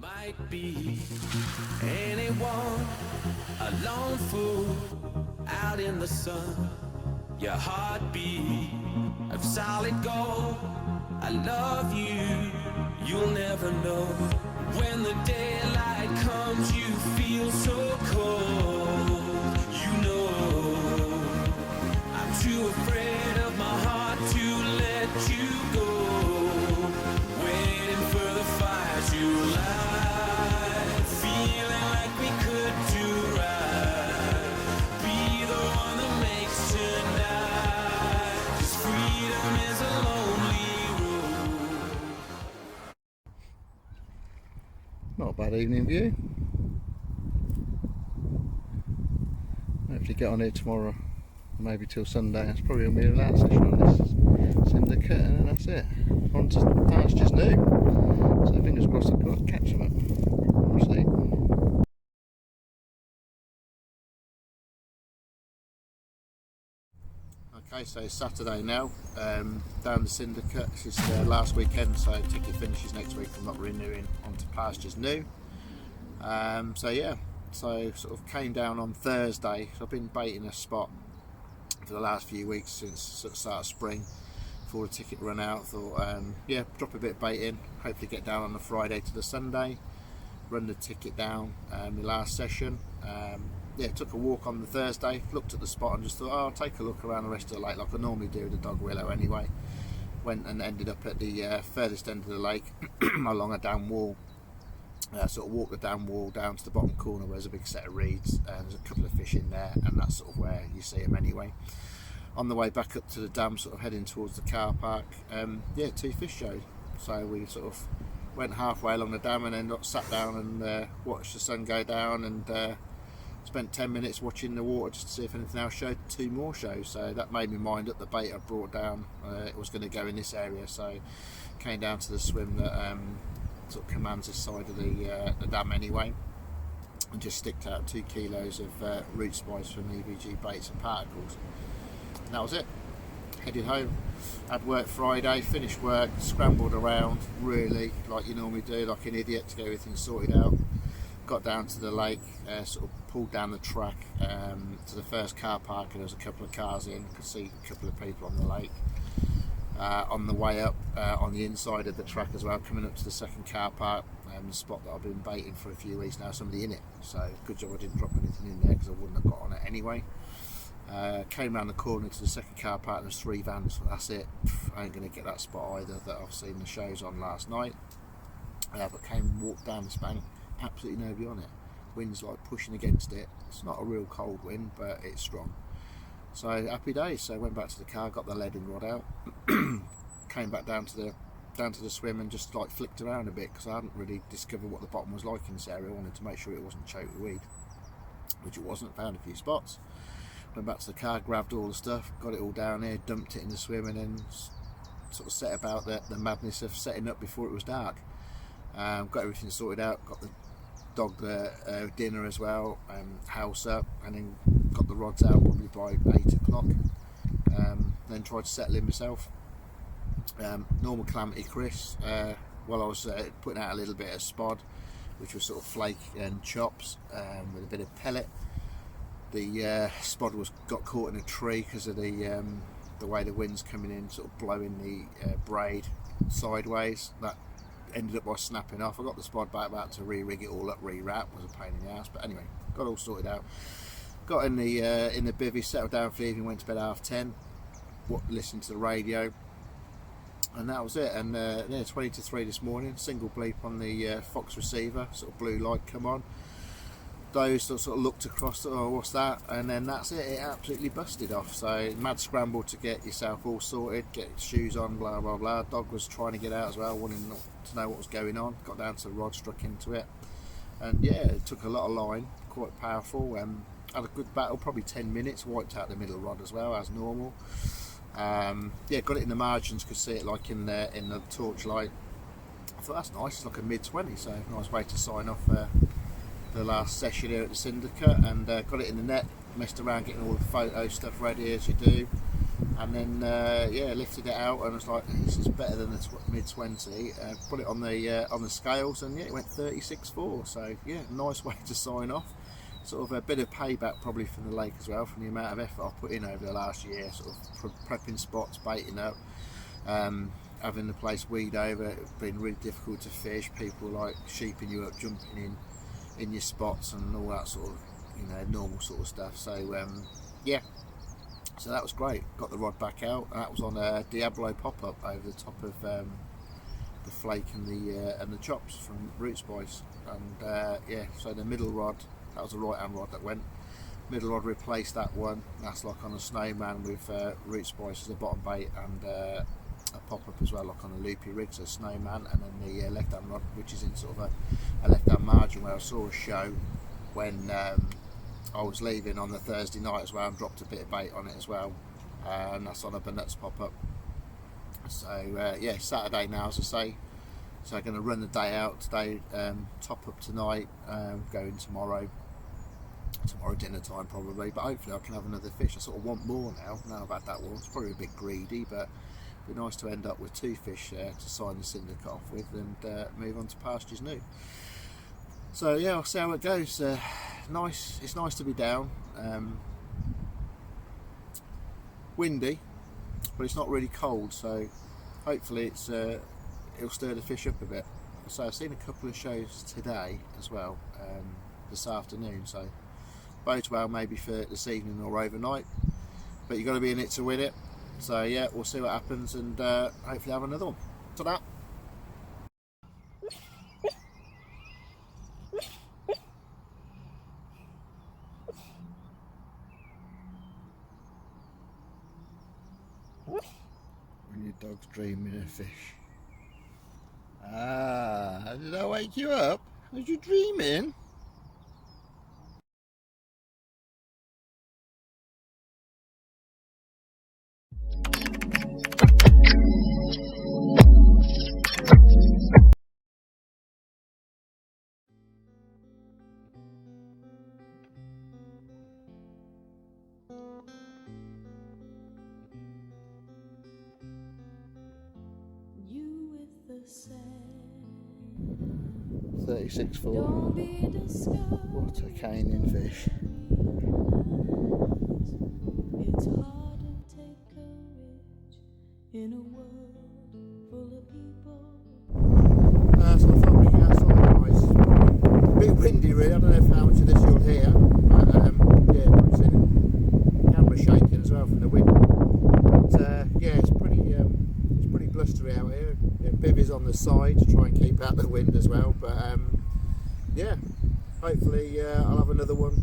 Might be anyone, a lone fool out in the sun. Your heartbeat of solid gold. I love you, you'll never know. When the daylight comes, you feel so cold. You know, I'm too afraid of my heart to let you go. Waiting for the fire to light, feeling like we could do right. Be the one that makes tonight, 'cause freedom is a lonely road. Not a bad evening view. Hopefully get on here tomorrow, maybe till Sunday. That's probably going to be the last session on this syndicate, and then that's it. On to pastures new. So fingers crossed I've got to catch them up. We'll see. Okay, so it's Saturday now, down the syndicate. This is last weekend, so ticket finishes next week. I'm not renewing onto pastures new. So yeah, so sort of came down on Thursday. So I've been baiting a spot for the last few weeks since sort of start of spring before the ticket run out. Thought yeah, drop a bit of bait in, hopefully get down on the Friday to the Sunday, run the ticket down the last session. Yeah, took a walk on the Thursday, looked at the spot and just thought, oh, I'll take a look around the rest of the lake like I normally do with the dog willow anyway. Went and ended up at the furthest end of the lake along a down wall. Sort of walked the down wall down to the bottom corner where there's a big set of reeds, and there's a couple of fish in there, and that's sort of where you see them anyway. On the way back up to the dam, sort of heading towards the car park, yeah, two fish showed. So we sort of went halfway along the dam and then sat down and watched the sun go down, and spent 10 minutes watching the water just to see if anything else showed. Two more shows, so that made me mind up the bait I brought down. It was going to go in this area, so came down to the swim that sort of commands this side of the dam anyway, and just sticked out 2 kilos of root spice from EVG baits and particles. And that was it. Headed home. Had work Friday, finished work, scrambled around really like you normally do, like an idiot, to get everything sorted out. Got down to the lake, sort of pulled down the track to the first car park, and there was a couple of cars in. Could see a couple of people on the lake. On the way up, on the inside of the track as well, coming up to the second car park, the spot that I've been baiting for a few weeks now, somebody in it. So good job I didn't drop anything in there, because I wouldn't have got on it anyway. Came round the corner to the second car park, and there's 3 vans. That's it. I ain't going to get that spot either that I've seen the shows on last night. But came and walked down this bank. Absolutely nobody on it. Wind's like pushing against it. It's not a real cold wind, but it's strong. So happy days. So went back to the car, got the leading rod out, came back down to the swim and just like flicked around a bit, because I hadn't really discovered what the bottom was like in this area. I wanted to make sure it wasn't choked with weed, which it wasn't. Found a few spots. Went back to the car, grabbed all the stuff, got it all down here, dumped it in the swim, and then sort of set about the madness of setting up before it was dark. Got everything sorted out, got the dog dinner as well, house up, and then got the rods out probably by 8 o'clock. Then tried to settle in myself. Normal calamity Chris, while I was putting out a little bit of spod, which was sort of flake and chops with a bit of pellet. The spod got caught in a tree because of the way the wind's coming in, sort of blowing the braid sideways. That ended up by snapping off. I got the spod back, about to re-rig it all up, re-wrap. Was a pain in the ass, but anyway, got all sorted out. Got in the bivvy, settled down for the evening, went to bed at 10:30. Listened to the radio, and that was it. And yeah, 20 to 3 this morning, single bleep on the Fox receiver, sort of blue light come on. Those sort of looked across, oh, what's that? And then that's it. It absolutely busted off. So mad scramble to get yourself all sorted, get shoes on, blah blah blah. Dog was trying to get out as well, wanting to know what was going on. Got down to the rod, struck into it, and yeah, it took a lot of line, quite powerful. Had a good battle, probably 10 minutes. Wiped out the middle rod as well as normal. Yeah, got it in the margins, could see it like in the torchlight. I thought that's nice. It's like a mid-20, so nice way to sign off the last session here at the syndicate. And got it in the net, messed around getting all the photo stuff ready as you do. and then yeah, lifted it out, and it's like, this is better than the mid 20. Put it on the scales, and yeah, it went 36.4. So yeah, nice way to sign off. Sort of a bit of payback probably from the lake as well, from the amount of effort I've put in over the last year, sort of prepping spots, baiting up, having the place weed over. It's been really difficult to fish, people like sheeping you up, jumping in your spots and all that sort of, you know, normal sort of stuff. So yeah, so that was great. Got the rod back out, and that was on a Diablo pop-up over the top of the flake and the chops from Root Spice. And yeah, so the middle rod, that was a right hand rod that went. Middle rod replaced that one. That's like on a snowman with Root Spice as a bottom bait, and a pop-up as well, like on a loopy rig, so snowman. And then the left hand rod, which is in sort of a left hand margin, where I saw a show when I was leaving on the Thursday night as well, and dropped a bit of bait on it as well, and that's on a Burnuts pop-up. So yeah, Saturday now, as I say. So I'm going to run the day out today, top up tonight, going tomorrow dinner time probably, but hopefully I can have another fish. I sort of want more now I've had that one. It's probably a bit greedy, but it'd be nice to end up with 2 fish to sign the syndicate off with, and move on to pastures new. So yeah, I'll see how it goes. Nice. It's nice to be down. Windy, but it's not really cold, so hopefully it'll stir the fish up a bit. So I've seen a couple of shows today as well, this afternoon, so bodes well maybe for this evening or overnight, but you've got to be in it to win it. So yeah, we'll see what happens, and hopefully have another one. Ta-da! When your dog's dreaming of fish. Ah, did I wake you up? Was you dreaming? You with the sand. 36.4. Don't be discouraged. What a caning fish. It's hard to take courage in a world full of people. So I thought we get outside nice. A bit windy really, I don't know how much of this you'll hear. But yeah, probably seen it. Camera shaking as well from the wind. But yeah, it's pretty blustery out here. Yeah, bivvies on the side to try and keep out the wind as well. But yeah, hopefully I'll have another one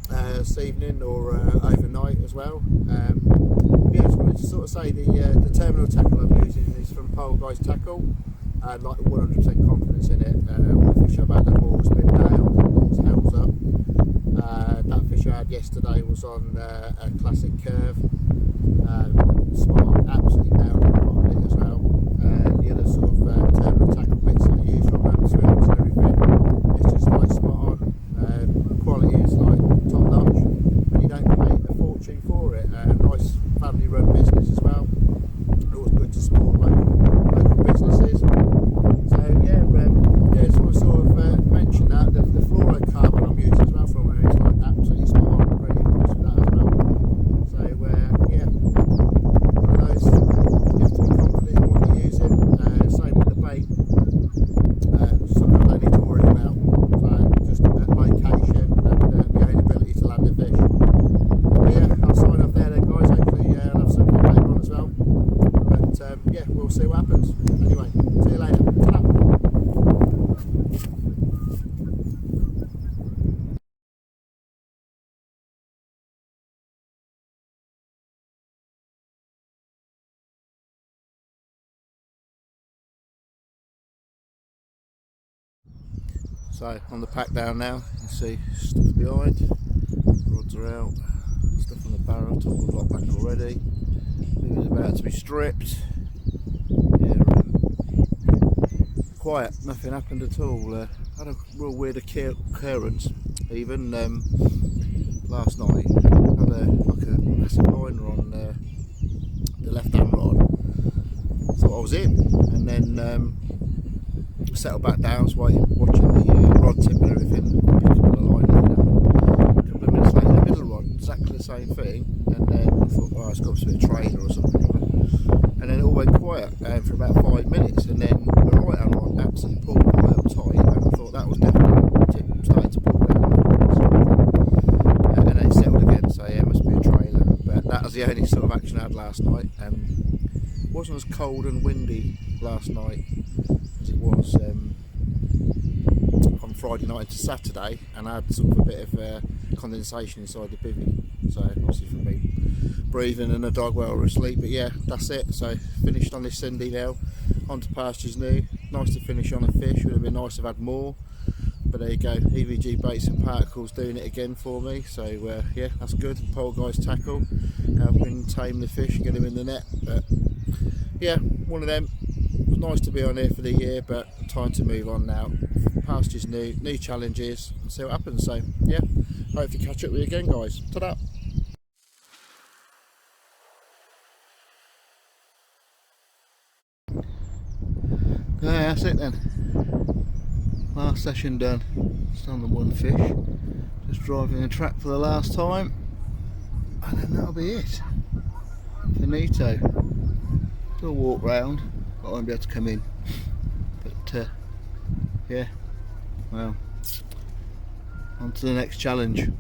this evening or overnight as well. Yeah, I just wanted to sort of say the terminal tackle I'm using is from Pole Guys Tackle. I had like 100% confidence in it. All the fish I've had have always been down, always held up. That fish I had yesterday was on a classic curve. Spot absolutely nailed it on it as well. The other sort of terminal tackle bits that I use from swivels and everything, it's just like spot on. Quality is like top notch, and you don't pay a fortune for it. Nice family run business as well. Always good to support local businesses. So yeah, sort of mention that the fluorocarbon I'm using as well from it is like absolutely spot on. I'm really impressed with that as well. So yeah, one of those, you have to be confident in what you're using. Same with the bait. Something I don't need to worry about. So just location and your own ability to land the fish. But yeah, I'll sign off there then, guys. Hopefully I'll have something later on as well. But yeah, we'll see what happens. Anyway, see you later. Ta-da. So on the pack down now, you can see stuff behind, rods are out, stuff on the barrel, top of the lock back already, it's about to be stripped. Yeah, quiet, nothing happened at all. Had a real weird occurrence even last night. Had like a massive liner on the left hand rod. Thought I was in, and then settled back down, was watching the rod tip and everything, picked up the line, and a couple of minutes later the middle rod, exactly the same thing, and then I thought, oh, it's got to be a trailer or something, and then it all went quiet for about 5 minutes, and then the right hand rod absolutely pulled right up tight, and I thought that was definitely starting to pull down, and then it settled again, so yeah, it must be a trailer. But that was the only sort of action I had last night. It wasn't as cold and windy last night as it was on Friday night to Saturday, and I had sort of a bit of condensation inside the bivvy, so obviously for me breathing and the dog while we're asleep. But yeah, that's it. So finished on this Sunday now, on to pastures new. Nice to finish on a fish, would have been nice to have had more, but there you go, EVG Baits and Particles doing it again for me, so yeah, that's good. Pole guys tackle, helping tame the fish and get them in the net. But yeah, one of them. Nice to be on here for the year, but time to move on now. Pastures new challenges, and see what happens. So yeah, hopefully catch up with you again, guys. Ta-da! Yeah, that's it then. Last session done. Just on the one fish. Just driving the track for the last time, and then that'll be it. Finito. Still walk round, but I won't be able to come in. But yeah, well, on to the next challenge.